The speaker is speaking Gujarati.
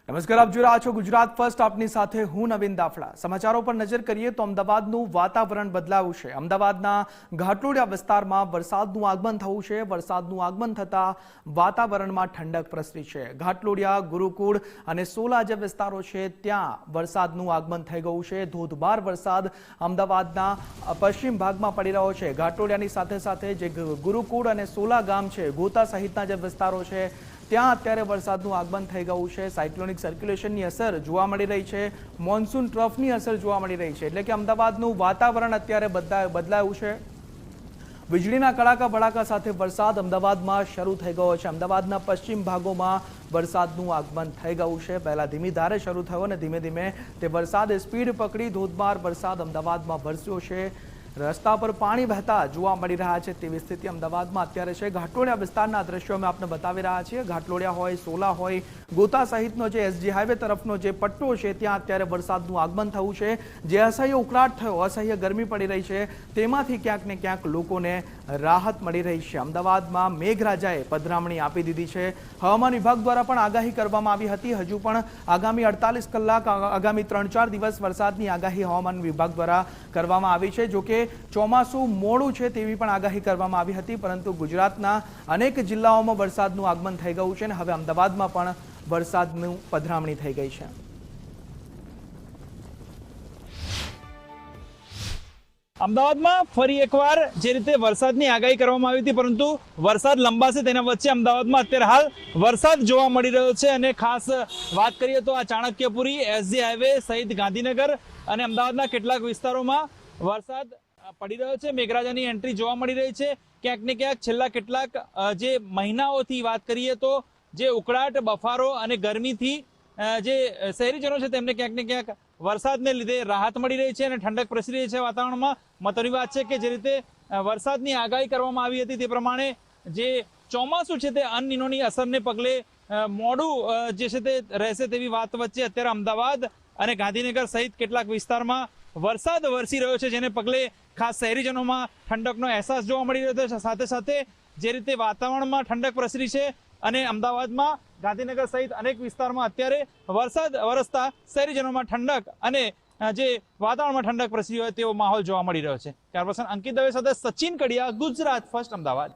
નમસ્કાર, આપ જોઈ રહ્યા છો ગુજરાત ફર્સ્ટ. આપની સાથે હું નવીન દાફડા. સમાચારો પર નજર કરીએ તો અમદાવાદનું વાતાવરણ બદલાયું છે. અમદાવાદના ઘાટલોડિયા વિસ્તારમાં વરસાદનું આગમન થયું છે. વરસાદનું આગમન થતાં વાતાવરણમાં ઠંડક પ્રસરી છે. ઘાટલોડિયા, ગુરુકુળ અને સોલા જે વિસ્તારો છે ત્યાં વરસાદનું આગમન થઈ ગયું છે. ધોધમાર વરસાદ અમદાવાદના પશ્ચિમ ભાગમાં પડી રહ્યો છે. ઘાટલોડિયાની સાથે સાથે જે ગુરુકુળ અને સોલા ગામ છે, ગોતા સહિતના જે વિસ્તારો છે ત્યાં અત્યારે વરસાદનું આગમન થઈ ગયું છે. સાયક્લોનિક સર્ક્યુલેશનની અસર જોવા મળી રહી છે. મોન્સૂન ટ્રફની અસર જોવા મળી રહી છે. એટલે કે અમદાવાદનું વાતાવરણ અત્યારે બદલાયું છે. વીજળીના કડાકા ભડાકા સાથે વરસાદ અમદાવાદમાં શરૂ થઈ ગયો છે. અમદાવાદના પશ્ચિમ ભાગોમાં વરસાદનું આગમન થઈ ગયું છે. પહેલા ધીમી ધારે શરૂ થયો અને ધીમે ધીમે તે વરસાદે સ્પીડ પકડી ધોધમાર વરસાદ અમદાવાદમાં વરસ્યો છે. રસ્તા પર પાણી વહેતા જોવા મળી રહ્યા છે તેવી સ્થિતિ અમદાવાદમાં અત્યારે છે. ઘાટલોડિયા વિસ્તારના દ્રશ્યો અમે આપને બતાવી રહ્યા છીએ. ઘાટલોડિયા હોય, સોલા હોય, ગોતા સહિતનો જે એસજી હાઈવે તરફનો જે પટ્ટો છે ત્યાં અત્યારે વરસાદનું આગમન થયું છે. જે અસહ્ય ઉકળાટ થયો, અસહ્ય ગરમી પડી રહી છે, તેમાંથી ક્યાંક ને ક્યાંક લોકોને રાહત મળી રહી છે. અમદાવાદમાં મેઘરાજાએ પધરામણી આપી દીધી છે. હવામાન વિભાગ દ્વારા પણ આગાહી કરવામાં આવી હતી. હજુ પણ આગામી 48 કલાક, આગામી 3-4 દિવસ વરસાદની આગાહી હવામાન વિભાગ દ્વારા કરવામાં આવી છે. જોકે ચોમાસું મોડું છે તેવી પણ આગાહી કરવામાં આવી હતી, પરંતુ ગુજરાતના અનેક જિલ્લાઓમાં વરસાદનું આગમન થઈ ગયું છે અને હવે અમદાવાદમાં પણ વરસાદનું પધરામણી થઈ ગઈ છે. અમદાવાદમાં ફરી એકવાર જે રીતે વરસાદની આગાહી કરવામાં આવી હતી, પરંતુ વરસાદ લંબાશે તેના વચ્ચે અમદાવાદમાં અત્યારે હાલ વરસાદ જોવા મળી રહ્યો છે. અને ખાસ વાત કરીએ તો આ ચાણક્યપુરી, એસજી હાઈવે સહિત ગાંધીનગર અને અમદાવાદના કેટલાક વિસ્તારોમાં વરસાદ પડી રહ્યો છે. મેઘરાજાની એન્ટ્રી જોવા મળી રહી છે. ક્યાંક ને ક્યાંક છેલ્લા કેટલાક જે મહિનાઓથી વાત કરીએ તો જે ઉકળાટ, બફારો અને ગરમીથી જે શહેરીજનો છે તેમને ક્યાંક ને ક્યાંક વરસાદને લીધે રાહત મળી રહી છે અને ઠંડક પ્રસરી રહી છે વાતાવરણમાં. મહત્વની વાત છે કે જે રીતે વરસાદની આગાહી કરવામાં આવી હતી તે પ્રમાણે જે ચોમાસું છે તે અલ નીનોની અસરને પગલે મોડું જે છે તે રહેશે તેવી વાત વચ્ચે અત્યારે અમદાવાદ અને ગાંધીનગર સહિત કેટલાક વિસ્તારમાં વરસાદ વરસી રહ્યો છે, જેને પગલે ખાસ શહેરીજનોમાં ઠંડકનો અહેસાસ જોવા મળી રહ્યો છે. સાથે સાથે જે રીતે વાતાવરણમાં ઠંડક પ્રસરી છે અને અમદાવાદમાં, ગાંધીનગર સહિત અનેક વિસ્તારમાં અત્યારે વરસાદ વરસતા શહેરીજનોમાં ઠંડક અને જે વાતાવરણમાં ઠંડક પ્રસરી હોય તેવો માહોલ જોવા મળી રહ્યો છે. ત્યાર પછી અંકિત દવે સાથે સચિન કડિયા, ગુજરાત ફર્સ્ટ, અમદાવાદ.